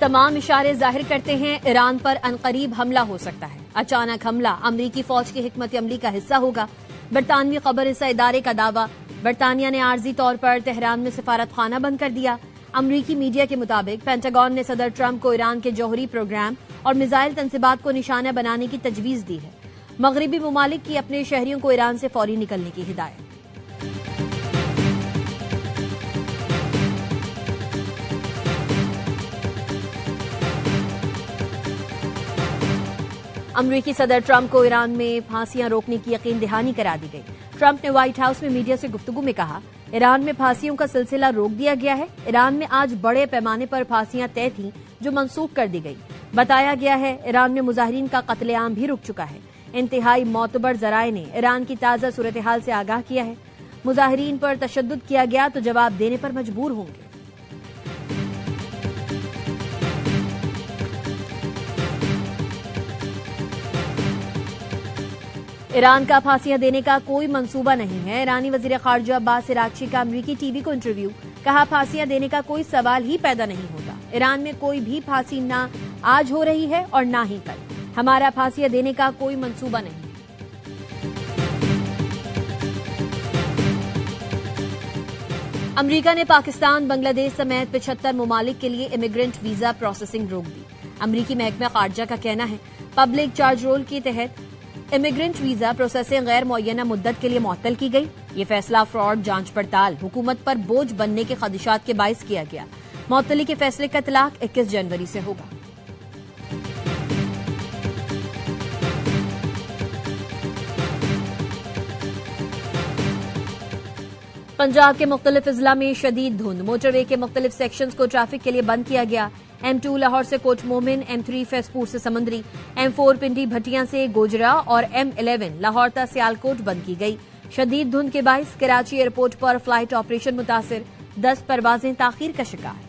तमाम इशारे जाहिर करते हैं ईरान पर अनकरीब हमला हो सकता है। अचानक हमला अमरीकी फौज की हिकमत अमली का हिस्सा होगा। बरतानवी खबर रसा इदारे का दावा, बरतानिया ने आर्जी तौर पर तेहरान में सिफारत खाना बंद कर दिया। अमरीकी मीडिया के मुताबिक पेंटागन ने सदर ट्रंप को ईरान के जौहरी प्रोग्राम और मिसाइल तंसीबात को निशाना बनाने की तजवीज दी है। मगरबी ममालिक की अपने शहरियों को ईरान से फौरी निकलने की हिदायत। अमरीकी सदर ट्रंप को ईरान में फांसियां रोकने की यकीन दहानी करा दी गई। ट्रंप ने व्हाइट हाउस में मीडिया से गुफ्तगू में कहा, ईरान में फांसियों का सिलसिला रोक दिया गया है। ईरान में आज बड़े पैमाने पर फांसियां तय थीं जो मंसूख कर दी गई। बताया गया है ईरान में मुजाहिरीन का कत्लेआम भी रुक चुका है। इंतहाई मोतबर जराए ने ईरान की ताजा सूरत हाल से आगाह किया है। मुजाहिरीन पर तशद्दुद किया गया तो जवाब देने पर मजबूर होंगे। ईरान का फांसियां देने का कोई मंसूबा नहीं है। ईरानी वजीर खारजा अब्बास इराक्ची का अमरीकी टीवी को इंटरव्यू, कहा फांसियां देने का कोई सवाल ही पैदा नहीं होता। ईरान में कोई भी फांसी ना आज हो रही है और ना ही कल। हमारा फांसियां देने का कोई मंसूबा नहीं। अमरीका ने पाकिस्तान, बांग्लादेश समेत 75 ममालिक के लिए इमिग्रेंट वीजा प्रोसेसिंग रोक दी। अमरीकी महकमा खारजा का कहना है पब्लिक चार्ज रोल के तहत इमिग्रेंट वीजा प्रोसेसिंग गैर मुअय्यना मुद्दत के लिए मुअत्तल की गई। ये फैसला फ्रॉड जांच पड़ताल, हुकूमत पर बोझ बनने के खदशात के बायस किया गया। मुअत्तली के फैसले का इतलाक 21 जनवरी से होगा। पंजाब के मुख्तलिफ अजला में शदीद धुंध, मोटरवे के मुख्तलिफ सेक्शंस को ट्रैफिक के लिए बंद किया गया। M2 लाहौर से कोट मोमिन, M3 फैजपुर से समंदरी, M4 पिंडी भटियां से गोजरा और M11 लाहौर तक सियालकोट बंद की गई। शदीद धुंध के बायस कराची एयरपोर्ट पर फ्लाइट ऑपरेशन मुतासिर, 10 परवाजें ताखीर का शिकार।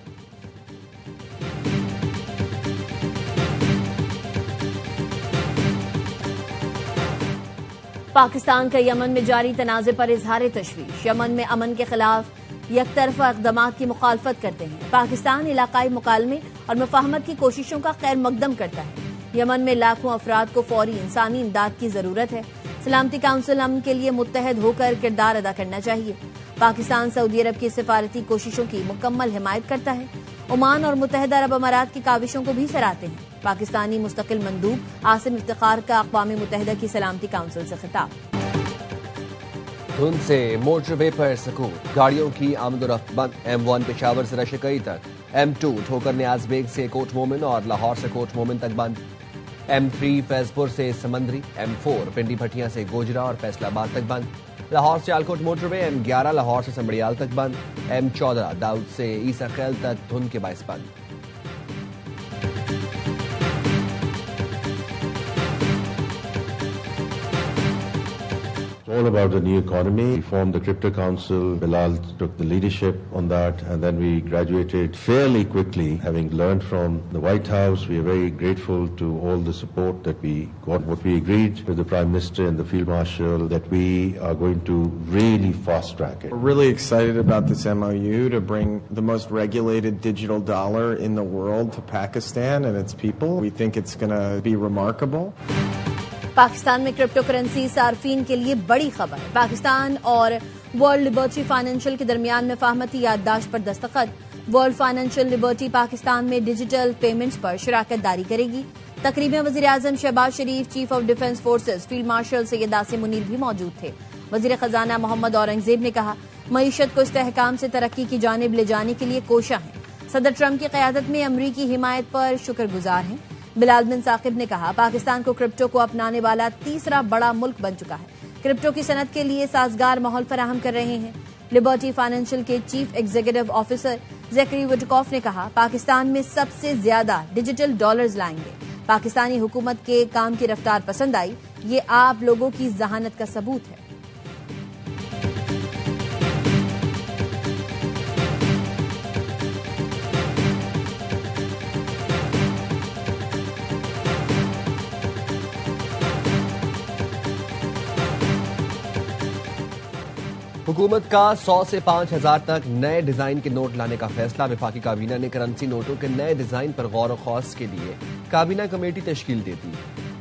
पाकिस्तान का यमन में जारी तनाज़े पर इजहार तशवीश। यमन में अमन के खिलाफ यकतरफा इक़दामात की मुखालफत करते हैं। पाकिस्तान इलाकाई मुकालमे और मुफाहमत की कोशिशों का खैर मकदम करता है। यमन में लाखों अफराद को फौरी इंसानी इमदाद की जरूरत है। सलामती काउंसिल अमन के लिए मुत्तहद होकर किरदार अदा करना चाहिए। पाकिस्तान सऊदी अरब की सिफारती कोशिशों की मुकम्मल हिमायत करता है। ओमान और मुत्तहदा अरब अमारात की काविशों को भी सराहते हैं। पाकिस्तानी मुस्तकिल मंदूब आसिम इफ्तिखार का अक़वाम मुत्तहदा की सलामती काउंसिल से खिताब। धुंध से मोटरवे पर सकून, गाड़ियों की आमदोरफ्त बंद। M1 पेशावर से रशिकई तक, M2 ठोकर न्याज बेग से कोट मोमिन और लाहौर से कोट मोमिन तक बंद। M3 फैजपुर से समंदरी, M4 पिंडी भटियां से गोजरा और फैसलाबाद तक बंद। लाहौर से आलकोट मोटरवे, M11 लाहौर से समड़ियाल तक बंद। M14 दाऊद से ईसा खैल तक धुंध के बायस बंद। All about the new economy. We formed the Crypto Council. Bilal took the leadership on that, and then we graduated fairly quickly. Having learned from the White House, we are very grateful to all the support that we got. What we agreed with the Prime Minister and the Field Marshal that we are going to really fast track it. We're really excited about this MOU to bring the most regulated digital dollar in the world to Pakistan and its people. We think it's going to be remarkable. Pakistan में crypto currency सार्फिन के लिए बड़ी खबर। पाकिस्तान और world liberty financial के दरमियान मुफाहमती याददाश्त पर दस्तखत। वर्ल्ड फाइनेंशियल लिबर्टी पाकिस्तान में डिजिटल पेमेंट्स पर शराकत दारी करेगी। तकरीब में वजीर आजम Shehbaz Sharif, chief of defence forces field marshal Syed Asim Munir भी मौजूद थे। वजीर खजाना मोहम्मद औरंगजेब ने कहा, मईशत को इस्तेहकाम से तरक्की की जानिब ले जाने के लिए कोशा है। सदर ट्रंप की क़यादत में अमरीकी हिमायत पर शुक्रगुजार हैं। बिलाल बिन साकिब ने कहा, पाकिस्तान को क्रिप्टो को अपनाने वाला तीसरा बड़ा मुल्क बन चुका है। क्रिप्टो की सनत के लिए साजगार माहौल फराहम कर रहे हैं। लिबर्टी फाइनेंशियल के chief executive officer Zachary Witkoff ने कहा, पाकिस्तान में सबसे ज्यादा डिजिटल डॉलर्स लाएंगे। पाकिस्तानी हुकूमत के काम की रफ्तार पसंद आई, ये आप लोगों की जहानत का सबूत है। हुकूमत का 100 से 5,000 तक नए डिजाइन के नोट लाने का फैसला। वफाकी काबीना ने करेंसी नोटों के नए डिजाइन पर गौर व खौस के लिए काबीना कमेटी तश्कील दे दी।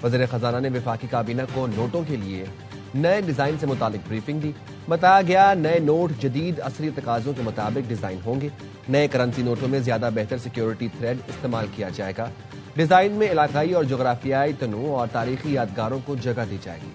वज़ीर खजाना ने वफाकी काबीना को नोटों के लिए नए डिजाइन से मुतालिक ब्रीफिंग दी। बताया गया नए नोट जदीद असली तकाजों के मुताबिक डिजाइन होंगे। नए करेंसी नोटों में ज्यादा बेहतर सिक्योरिटी थ्रेड इस्तेमाल किया जाएगा। डिजाइन में इलाकाई और जोग्राफियाई तनू और तारीखी यादगारों को जगह दी जाएगी।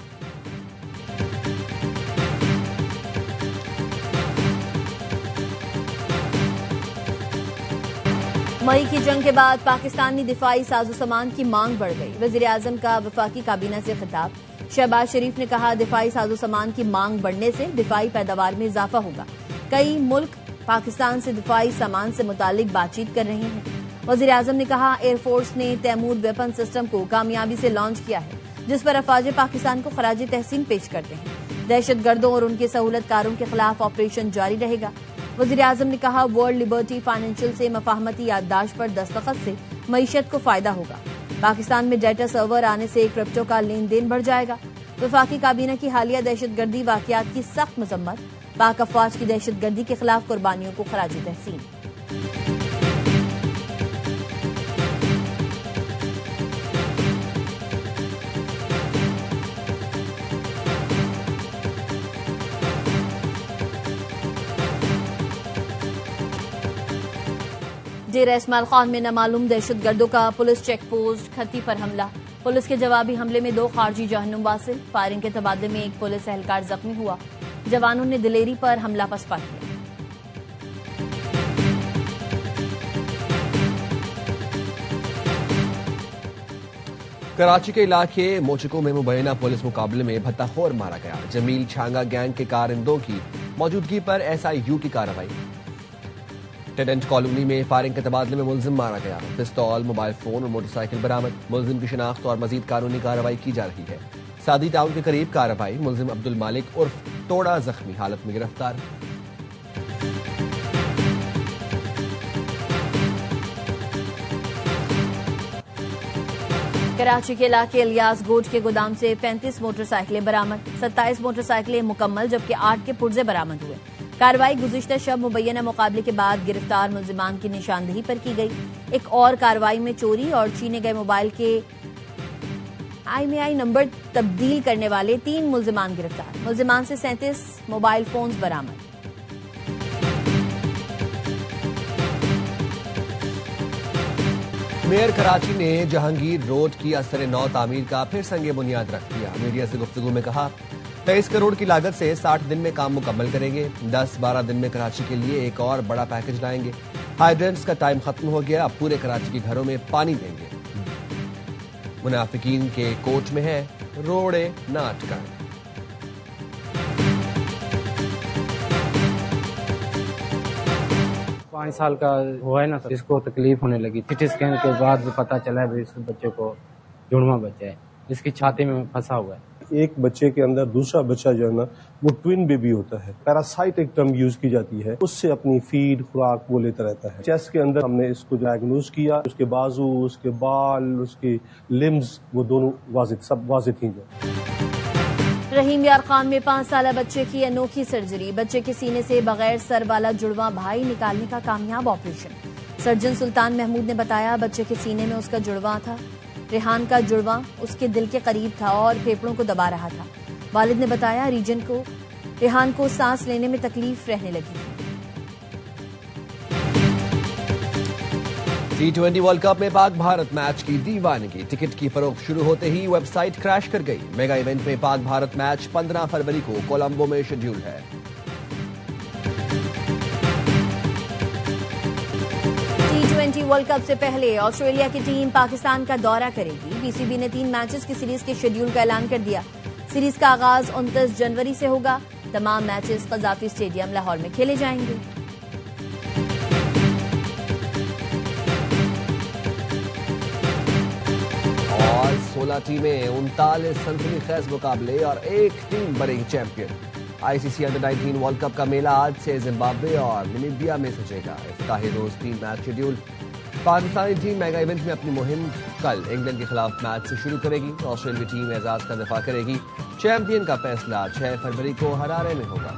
मई की जंग के बाद पाकिस्तानी दिफाई साजो सामान की मांग बढ़ गई। वज़ीर आज़म का वफाकी काबीना से खिताब। शहबाज शरीफ ने कहा दिफाई साजो सामान की मांग बढ़ने से दिफाई पैदावार में इजाफा होगा। कई मुल्क पाकिस्तान से दिफाई सामान से मुतालिक बातचीत कर रहे हैं। वज़ीर आज़म ने कहा एयरफोर्स ने तैमूर वेपन सिस्टम को कामयाबी से लॉन्च किया है, जिस पर अफवाज पाकिस्तान को खराज तहसीन पेश करते हैं। दहशतगर्दों और उनके सहूलतकारों के खिलाफ ऑपरेशन जारी रहेगा। वज़ीर आज़म ने कहा वर्ल्ड लिबर्टी फाइनेंशियल से मफाहमती याददाश्त पर दस्तखत से मईशत को फायदा होगा। पाकिस्तान में डेटा सर्वर आने से क्रिप्टो का लेन देन बढ़ जाएगा। वफाकी काबीना की हालिया दहशतगर्दी वाकयात की सख्त मजम्मत। पाक अफवाज की दहशतगर्दी के खिलाफ कुर्बानियों को खराज तहसीन। डेरा इस्माइल खान में नामालूम दहशतगर्दों का पुलिस चेक पोस्ट खत्ती पर हमला। पुलिस के जवाबी हमले में 2 खारजी जहन्नुम वासिल। फायरिंग के तबादले में एक पुलिस एहलकार जख्मी हुआ। जवानों ने दिलेरी पर हमला पसपा किया। कराची के इलाके मोचिको में मुबैना पुलिस मुकाबले में भत्ताखोर मारा गया। जमील छांगा गैंग के कारिंदों की मौजूदगी पर SIU की कार्रवाई। टेडेंट कॉलोनी में फायरिंग के तबादले में मुलजिम मारा गया। पिस्तौल, मोबाइल फोन और मोटरसाइकिल बरामद। मुलजिम की शिनाख्त और मजीद कानूनी कार्रवाई की जा रही है। सादी टाउन के करीब कार्रवाई। मुलजिम अब्दुल मालिक उर्फ तोड़ा जख्मी हालत में गिरफ्तार। कराची के इलाके इलियास गोट के गोदाम से 35 मोटरसाइकिलें बरामद। 27 मोटरसाइकिलें मुकम्मल जबकि 8 के पुर्जे बरामद हुए। कार्रवाई गुज़िश्ता शब मुबैना मुकाबले के बाद गिरफ्तार मुलजिमान की निशानदेही पर की गई। एक और कार्रवाई में चोरी और छीने गए मोबाइल के IMEI नंबर तब्दील करने वाले 3 मुलजिमान गिरफ्तार। मुलजिमान से 37 मोबाइल फोन्स बरामद। मेयर कराची ने जहांगीर रोड की असर नौ तामीर का फिर संगे बुनियाद रख दिया। मीडिया से गुफ्तगू में कहा 23 करोड़ की लागत से 60 दिन में काम मुकम्मल करेंगे। 10-12 दिन में कराची के लिए एक और बड़ा पैकेज लाएंगे। हाइड्रेंट्स का टाइम खत्म हो गया, अब पूरे कराची के घरों में पानी देंगे। मुनाफिकीन के कोर्ट में है रोड़े ना अटकाएं। पाँच साल का हुआ है ना, तो इसको तकलीफ होने लगी। सिटी स्कैन के बाद पता चला है इस बच्चे को जुड़वा बच्चा है, इसकी छाती में फंसा हुआ है। एक बच्चे के अंदर दूसरा बच्चा जो है ना वो ट्विन बेबी होता है। पैरासाइट एक टर्म यूज की जाती है, उससे अपनी फीड खुराक वो लेता रहता है। चेस्ट के अंदर हमने इसको डायग्नोज किया, उसके बाजू, उसके बाल, उसके लिम्स वो दोनों सब वाज़िह थी। रहीम यार खान में 5 साल बच्चे की अनोखी सर्जरी। बच्चे के सीने से बगैर सर वाला जुड़वा भाई निकालने का कामयाब ऑपरेशन। सर्जन सुल्तान महमूद ने बताया बच्चे के सीने में उसका जुड़वा था। रेहान का जुड़वा उसके दिल के करीब था और फेफड़ों को दबा रहा था। वालिद ने बताया रेहान को सांस लेने में तकलीफ रहने लगी थी। T20 वर्ल्ड कप में पाक भारत मैच की दीवानगी। टिकट की फरोख्त शुरू होते ही वेबसाइट क्रैश कर गई। मेगा इवेंट में पाक भारत मैच 15 फरवरी को कोलंबो में शेड्यूल है। T20 वर्ल्ड कप से पहले ऑस्ट्रेलिया की टीम पाकिस्तान का दौरा करेगी। PCB ने 3 मैचेस की सीरीज के शेड्यूल का ऐलान कर दिया। सीरीज का आगाज 29 जनवरी से होगा। तमाम मैचेस कज़ाफी स्टेडियम लाहौर में खेले जाएंगे। और 16 टीमें 39 सनसनीखेज मुकाबले और एक टीम बनेगी champion. ICC under-19 world cup का मेला आज से जिम्बाब्वे और नामीबिया में सजेगा। इफ्ताही रोज 3 match schedule. Pakistani team mega event में अपनी मुहिम कल इंग्लैंड के खिलाफ मैच से शुरू करेगी। ऑस्ट्रेलियाई टीम एजाज का दफा करेगी। चैंपियन का फैसला 6 फरवरी को हरारे में होगा।